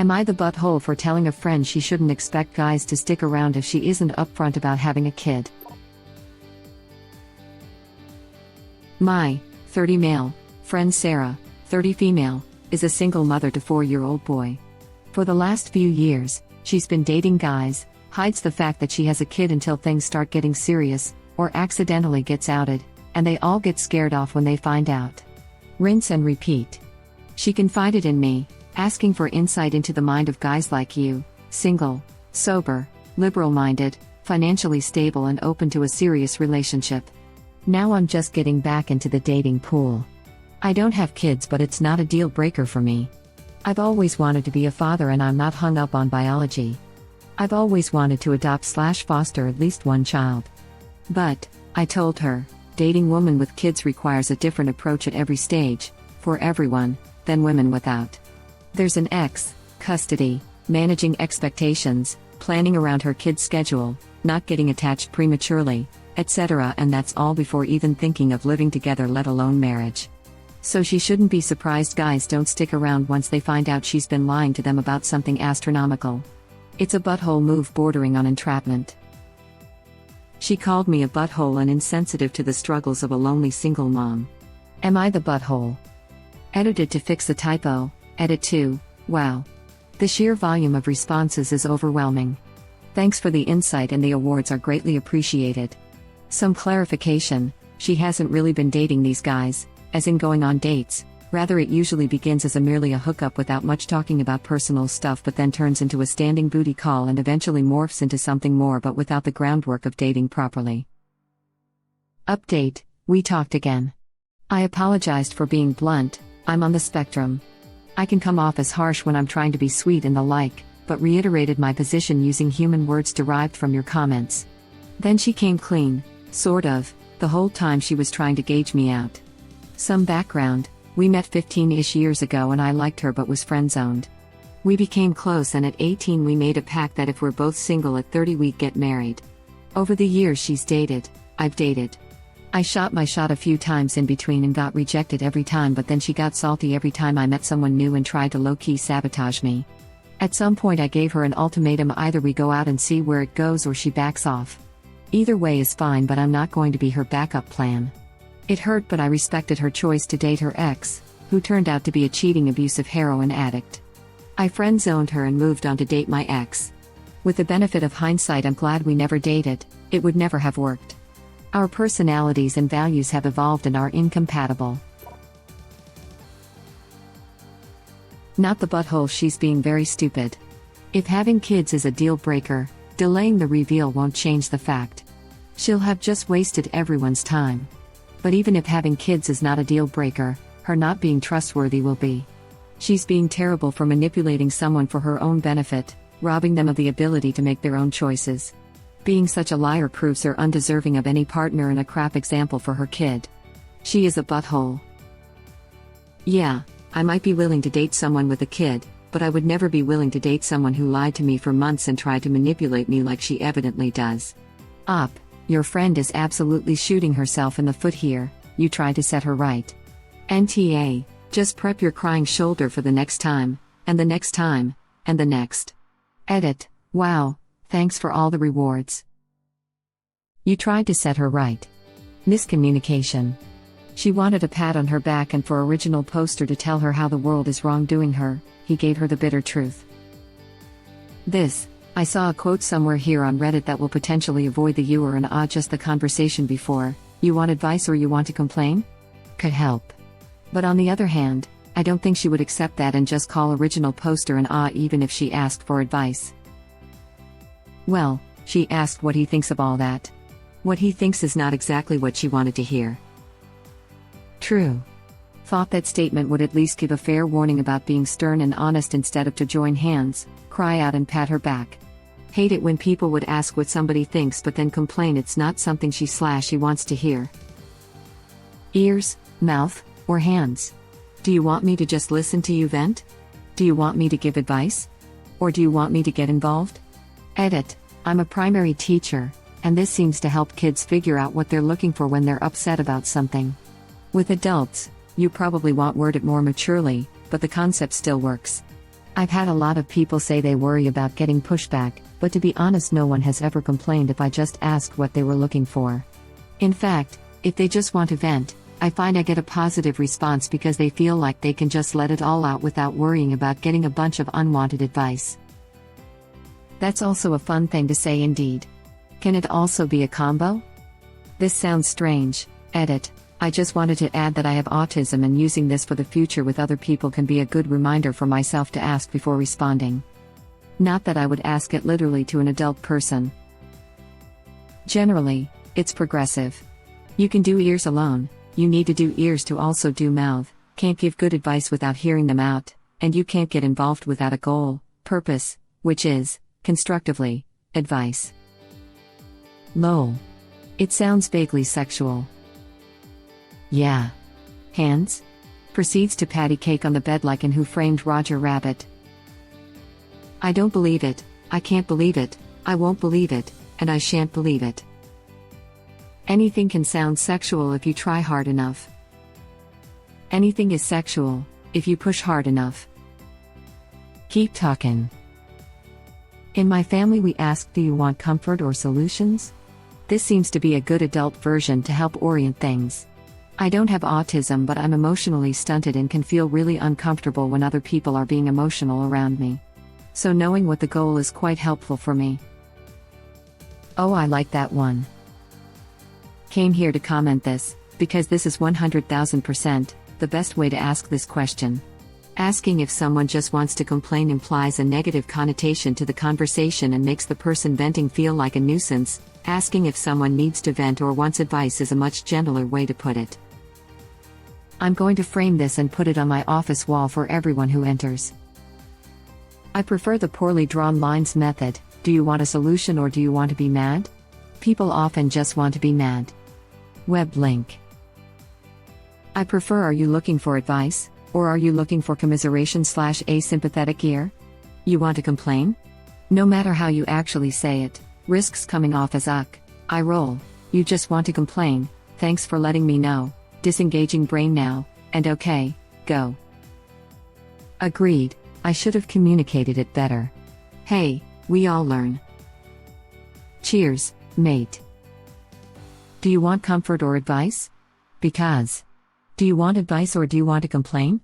Am I the butthole for telling a friend she shouldn't expect guys to stick around if she isn't upfront about having a kid? My 30 male friend Sarah, 30 female, is a single mother to 4-year-old boy. For the last few years, she's been dating guys, hides the fact that she has a kid until things start getting serious, or accidentally gets outed, and they all get scared off when they find out. Rinse and repeat. She confided in me, asking for insight into the mind of guys like you, single, sober, liberal-minded, financially stable and open to a serious relationship. Now I'm just getting back into the dating pool. I don't have kids, but it's not a deal breaker for me. I've always wanted to be a father and I'm not hung up on biology. I've always wanted to adopt/foster at least one child. But, I told her, dating women with kids requires a different approach at every stage, for everyone, than women without. There's an ex, custody, managing expectations, planning around her kid's schedule, not getting attached prematurely, etc., and that's all before even thinking of living together, let alone marriage. So she shouldn't be surprised guys don't stick around once they find out she's been lying to them about something astronomical. It's a butthole move bordering on entrapment. She called me a butthole and insensitive to the struggles of a lonely single mom. Am I the butthole? Edited to fix the typo, edit 2, wow. The sheer volume of responses is overwhelming. Thanks for the insight and the awards are greatly appreciated. Some clarification, she hasn't really been dating these guys, as in going on dates, rather it usually begins as merely a hookup without much talking about personal stuff, but then turns into a standing booty call and eventually morphs into something more but without the groundwork of dating properly. Update, we talked again. I apologized for being blunt, I'm on the spectrum. I can come off as harsh when I'm trying to be sweet and the like, but reiterated my position using human words derived from your comments. Then she came clean, sort of, the whole time she was trying to gauge me out. Some background, we met 15-ish years ago and I liked her but was friend-zoned. We became close and at 18 we made a pact that if we're both single at 30 we'd get married. Over the years she's dated, I've dated. I shot my shot a few times in between and got rejected every time, but then she got salty every time I met someone new and tried to low-key sabotage me. At some point I gave her an ultimatum: either we go out and see where it goes or she backs off. Either way is fine, but I'm not going to be her backup plan. It hurt, but I respected her choice to date her ex, who turned out to be a cheating, abusive heroin addict. I friend-zoned her and moved on to date my ex. With the benefit of hindsight, I'm glad we never dated, it would never have worked. Our personalities and values have evolved and are incompatible. Not the butthole, she's being very stupid. If having kids is a deal breaker, delaying the reveal won't change the fact. She'll have just wasted everyone's time. But even if having kids is not a deal breaker, her not being trustworthy will be. She's being terrible for manipulating someone for her own benefit, robbing them of the ability to make their own choices. Being such a liar proves her undeserving of any partner and a crap example for her kid. She is a butthole. Yeah, I might be willing to date someone with a kid, but I would never be willing to date someone who lied to me for months and tried to manipulate me like she evidently does. Your friend is absolutely shooting herself in the foot here, you try to set her right. NTA, just prep your crying shoulder for the next time, and the next time, and the next. Edit, wow, thanks for all the rewards. You tried to set her right. Miscommunication. She wanted a pat on her back and for original poster to tell her how the world is wrongdoing her, he gave her the bitter truth. I saw a quote somewhere here on Reddit that will potentially avoid the you or an just the conversation before, you want advice or you want to complain? Could help. But on the other hand, I don't think she would accept that and just call original poster an even if she asked for advice. Well, she asked what he thinks of all that. What he thinks is not exactly what she wanted to hear. True. Thought that statement would at least give a fair warning about being stern and honest instead of to join hands, cry out and pat her back. Hate it when people would ask what somebody thinks but then complain it's not something she wants to hear. Ears, mouth, or hands? Do you want me to just listen to you vent? Do you want me to give advice? Or do you want me to get involved? Edit, I'm a primary teacher, and this seems to help kids figure out what they're looking for when they're upset about something. With adults, you probably want word it more maturely, but the concept still works. I've had a lot of people say they worry about getting pushback, but to be honest, no one has ever complained if I just asked what they were looking for. In fact, if they just want to vent, I find I get a positive response because they feel like they can just let it all out without worrying about getting a bunch of unwanted advice. That's also a fun thing to say indeed. Can it also be a combo? This sounds strange. Edit. I just wanted to add that I have autism, and using this for the future with other people can be a good reminder for myself to ask before responding. Not that I would ask it literally to an adult person. Generally, it's progressive. You can do ears alone, you need to do ears to also do mouth, can't give good advice without hearing them out, and you can't get involved without a goal, purpose, which is, constructively, advice. Lol. It sounds vaguely sexual. Yeah. Hands? Proceeds to patty cake on the bed like in Who Framed Roger Rabbit. I don't believe it, I can't believe it, I won't believe it, and I shan't believe it. Anything can sound sexual if you try hard enough. Anything is sexual, if you push hard enough. Keep talking. In my family we ask, do you want comfort or solutions? This seems to be a good adult version to help orient things. I don't have autism, but I'm emotionally stunted and can feel really uncomfortable when other people are being emotional around me. So knowing what the goal is quite helpful for me. Oh, I like that one. Came here to comment this, because this is 100,000% the best way to ask this question. Asking if someone just wants to complain implies a negative connotation to the conversation and makes the person venting feel like a nuisance. Asking if someone needs to vent or wants advice is a much gentler way to put it. I'm going to frame this and put it on my office wall for everyone who enters. I prefer the poorly drawn lines method. Do you want a solution or do you want to be mad? People often just want to be mad. Web link. I prefer are you looking for advice, or are you looking for commiseration/a sympathetic ear? You want to complain? No matter how you actually say it, risks coming off as I roll. You just want to complain, thanks for letting me know, disengaging brain now, and okay, go. Agreed, I should have communicated it better. Hey, we all learn. Cheers, mate. Do you want comfort or advice? Because. Do you want advice or do you want to complain?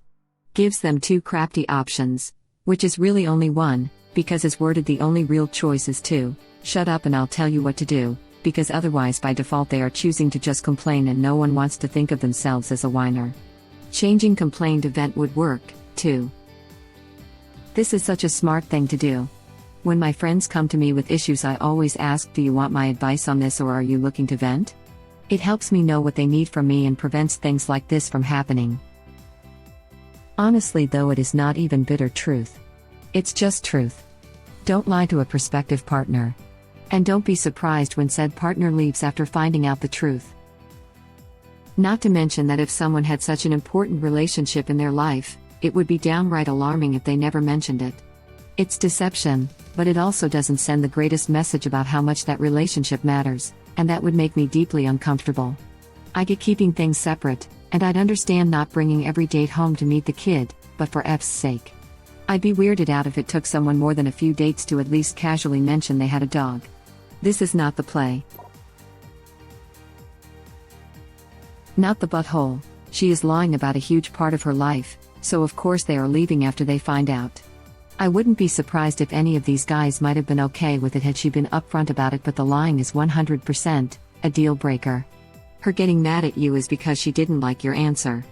Gives them two crafty options, which is really only one, because as worded the only real choice is to shut up and I'll tell you what to do, because otherwise by default they are choosing to just complain and no one wants to think of themselves as a whiner. Changing complain to vent would work, too. This is such a smart thing to do. When my friends come to me with issues I always ask, do you want my advice on this or are you looking to vent? It helps me know what they need from me and prevents things like this from happening. Honestly though, it is not even bitter truth. It's just truth. Don't lie to a prospective partner. And don't be surprised when said partner leaves after finding out the truth. Not to mention that if someone had such an important relationship in their life, it would be downright alarming if they never mentioned it. It's deception, but it also doesn't send the greatest message about how much that relationship matters, and that would make me deeply uncomfortable. I get keeping things separate, and I'd understand not bringing every date home to meet the kid, but for F's sake. I'd be weirded out if it took someone more than a few dates to at least casually mention they had a dog. This is not the play. Not the butthole. She is lying about a huge part of her life, so of course they are leaving after they find out. I wouldn't be surprised if any of these guys might have been okay with it had she been upfront about it, but the lying is 100% a deal breaker. Her getting mad at you is because she didn't like your answer.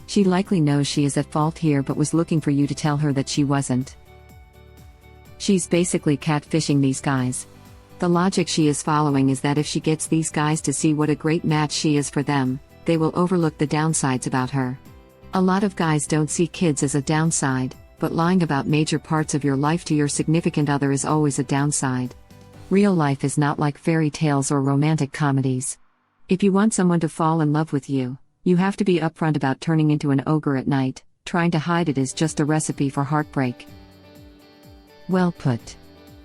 She likely knows she is at fault here but was looking for you to tell her that she wasn't. She's basically catfishing these guys. The logic she is following is that if she gets these guys to see what a great match she is for them, they will overlook the downsides about her. A lot of guys don't see kids as a downside, but lying about major parts of your life to your significant other is always a downside. Real life is not like fairy tales or romantic comedies. If you want someone to fall in love with you, you have to be upfront about turning into an ogre at night. Trying to hide it is just a recipe for heartbreak. Well put.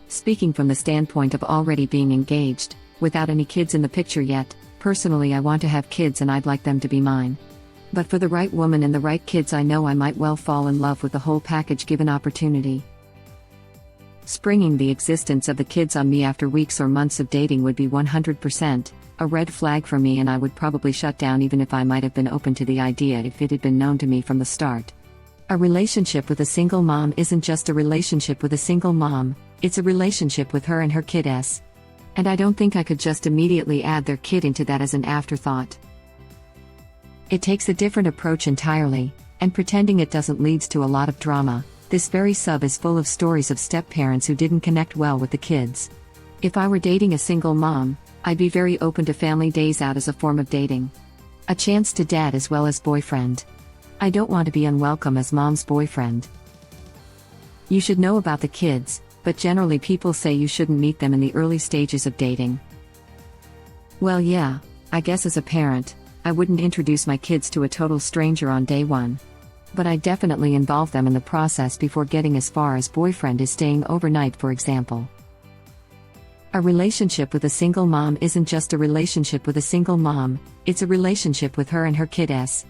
Speaking from the standpoint of already being engaged, without any kids in the picture yet, personally I want to have kids and I'd like them to be mine. But for the right woman and the right kids, I know I might well fall in love with the whole package given opportunity. Springing the existence of the kids on me after weeks or months of dating would be 100% a red flag for me, and I would probably shut down even if I might have been open to the idea if it had been known to me from the start. A relationship with a single mom isn't just a relationship with a single mom, it's a relationship with her and her kid-s. And I don't think I could just immediately add their kid into that as an afterthought. It takes a different approach entirely, and pretending it doesn't leads to a lot of drama. This very sub is full of stories of step-parents who didn't connect well with the kids. If I were dating a single mom, I'd be very open to family days out as a form of dating. A chance to dad as well as boyfriend. I don't want to be unwelcome as mom's boyfriend. You should know about the kids, but generally people say you shouldn't meet them in the early stages of dating. Well, yeah, I guess as a parent, I wouldn't introduce my kids to a total stranger on day one. But I definitely involve them in the process before getting as far as boyfriend is staying overnight, for example. A relationship with a single mom isn't just a relationship with a single mom, it's a relationship with her and her kid-s.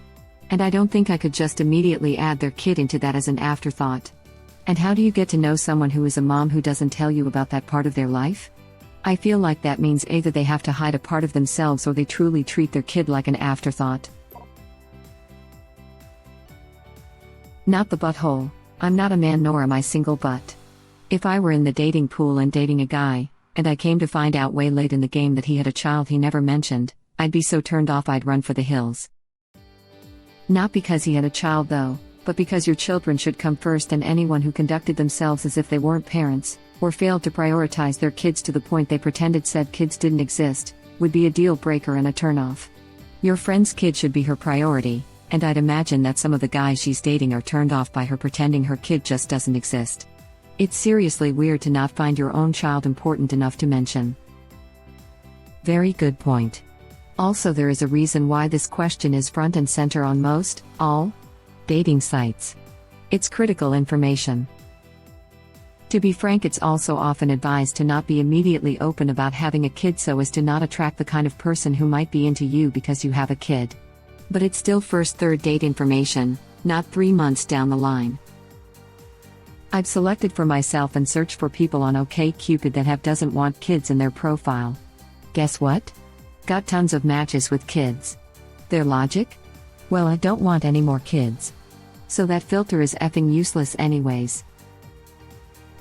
And I don't think I could just immediately add their kid into that as an afterthought. And how do you get to know someone who is a mom who doesn't tell you about that part of their life? I feel like that means either they have to hide a part of themselves or they truly treat their kid like an afterthought. Not the butthole. I'm not a man nor am I single, but if I were in the dating pool and dating a guy, and I came to find out way late in the game that he had a child he never mentioned, I'd be so turned off I'd run for the hills. Not because he had a child though, but because your children should come first, and anyone who conducted themselves as if they weren't parents, or failed to prioritize their kids to the point they pretended said kids didn't exist, would be a deal breaker and a turnoff. Your friend's kid should be her priority. And I'd imagine that some of the guys she's dating are turned off by her pretending her kid just doesn't exist. It's seriously weird to not find your own child important enough to mention. Very good point. Also, there is a reason why this question is front and center on most, all, dating sites. It's critical information. To be frank, it's also often advised to not be immediately open about having a kid so as to not attract the kind of person who might be into you because you have a kid. But it's still first third date information, not 3 months down the line. I've selected for myself and searched for people on OkCupid that have doesn't want kids in their profile. Guess what? Got tons of matches with kids. Their logic? Well, I don't want any more kids. So that filter is effing useless anyways.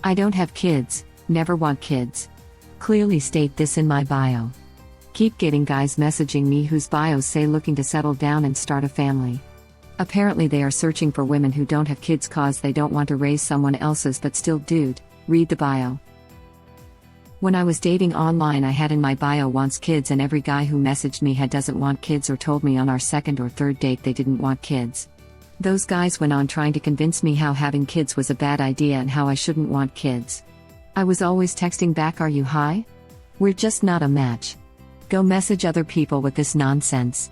I don't have kids, never want kids. Clearly state this in my bio. Keep getting guys messaging me whose bios say looking to settle down and start a family. Apparently they are searching for women who don't have kids cause they don't want to raise someone else's, but still, dude, read the bio. When I was dating online, I had in my bio wants kids, and every guy who messaged me had doesn't want kids or told me on our second or third date they didn't want kids. Those guys went on trying to convince me how having kids was a bad idea and how I shouldn't want kids. I was always texting back, "Are you high? We're just not a match. Go message other people with this nonsense."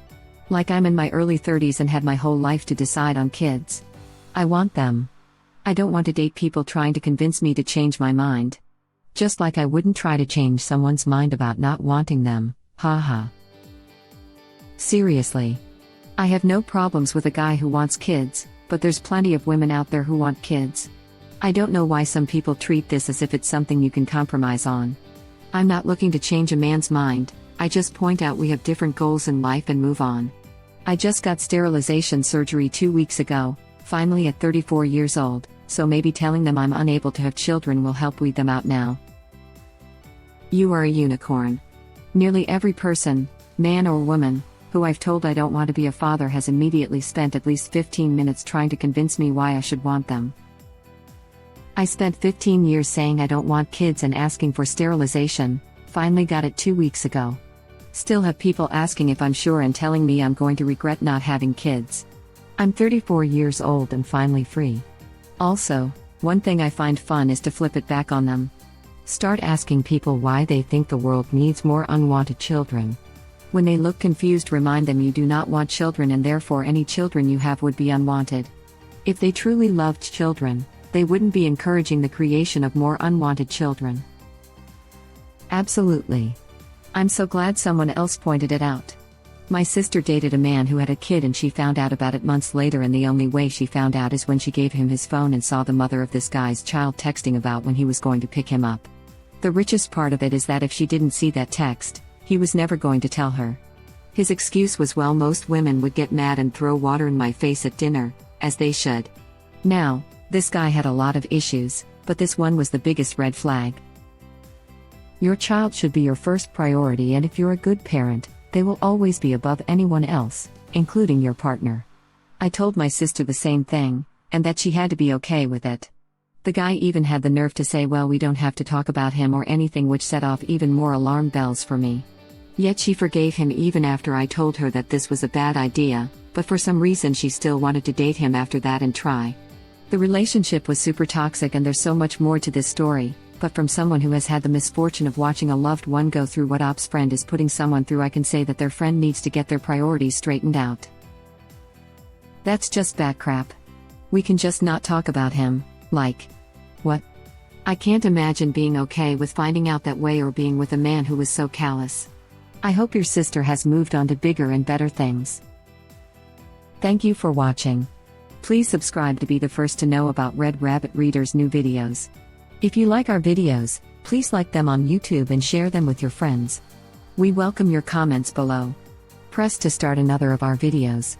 Like I'm in my early 30s and had my whole life to decide on kids. I want them. I don't want to date people trying to convince me to change my mind. Just like I wouldn't try to change someone's mind about not wanting them, haha. Seriously. I have no problems with a guy who wants kids, but there's plenty of women out there who want kids. I don't know why some people treat this as if it's something you can compromise on. I'm not looking to change a man's mind, I just point out we have different goals in life and move on. I just got sterilization surgery 2 weeks ago, finally at 34 years old, so maybe telling them I'm unable to have children will help weed them out now. You are a unicorn. Nearly every person, man or woman, who I've told I don't want to be a father has immediately spent at least 15 minutes trying to convince me why I should want them. I spent 15 years saying I don't want kids and asking for sterilization, finally got it 2 weeks ago. Still have people asking if I'm sure and telling me I'm going to regret not having kids. I'm 34 years old and finally free. Also, one thing I find fun is to flip it back on them. Start asking people why they think the world needs more unwanted children. When they look confused, remind them you do not want children and therefore any children you have would be unwanted. If they truly loved children, they wouldn't be encouraging the creation of more unwanted children. Absolutely. I'm so glad someone else pointed it out. My sister dated a man who had a kid and she found out about it months later, and the only way she found out is when she gave him his phone and saw the mother of this guy's child texting about when he was going to pick him up. The richest part of it is that if she didn't see that text, he was never going to tell her. His excuse was, well, most women would get mad and throw water in my face at dinner, as they should. Now, this guy had a lot of issues, but this one was the biggest red flag. Your child should be your first priority, and if you're a good parent, they will always be above anyone else, including your partner. I told my sister the same thing, and that she had to be okay with it. The guy even had the nerve to say, well, we don't have to talk about him or anything, which set off even more alarm bells for me. Yet she forgave him even after I told her that this was a bad idea, but for some reason she still wanted to date him after that and try. The relationship was super toxic, and there's so much more to this story, but from someone who has had the misfortune of watching a loved one go through what Op's friend is putting someone through, I can say that their friend needs to get their priorities straightened out. That's just bad crap. We can just not talk about him. Like, what? I can't imagine being okay with finding out that way or being with a man who was so callous. I hope your sister has moved on to bigger and better things. Thank you for watching. Please subscribe to be the first to know about Red Rabbit Reader's new videos. If you like our videos, please like them on YouTube and share them with your friends. We welcome your comments below. Press to start another of our videos.